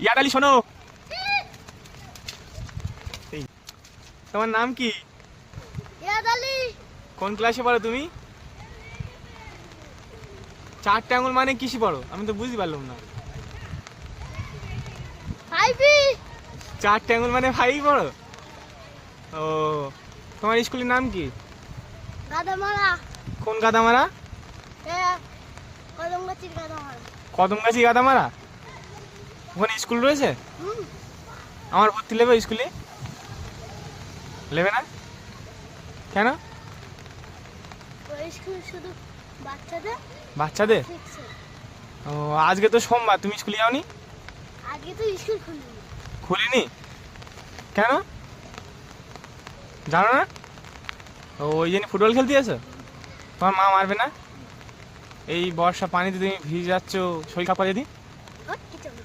ইয়াদালি শোনো, তোমার নাম কি? কোন ক্লাসে পড়ো তুমি? চারটে আঙুল মানে কিসে পড়ো? আমি তো বুঝতে পারলাম না। চারটে আঙুল মানে ভাই পড়ো? ও, তোমার স্কুলের নাম কি? গাদামারা। কোন গাদামারা? কদমগাছির গাদামারা। কদমগাছি গাদামারা? ওখানে স্কুল রয়েছে? আমার ভর্তি নেবে স্কুলে? নেবে না কেন? ওই স্কুল শুধু বাচ্চাদের। বাচ্চাদের? ও, আজকে তো সোমবার, তুমি স্কুলে যাওনি? আগে তো স্কুল খুলিনি। খুলিনি কেন জানো না? ও, ওই জন্য ফুটবল খেলতে এসো? তোমার মা মারবে না? এই বর্ষা পানিতে তুমি ভিজে যাচ্ছ, শরীর খারাপ করে যদি? কিছু না।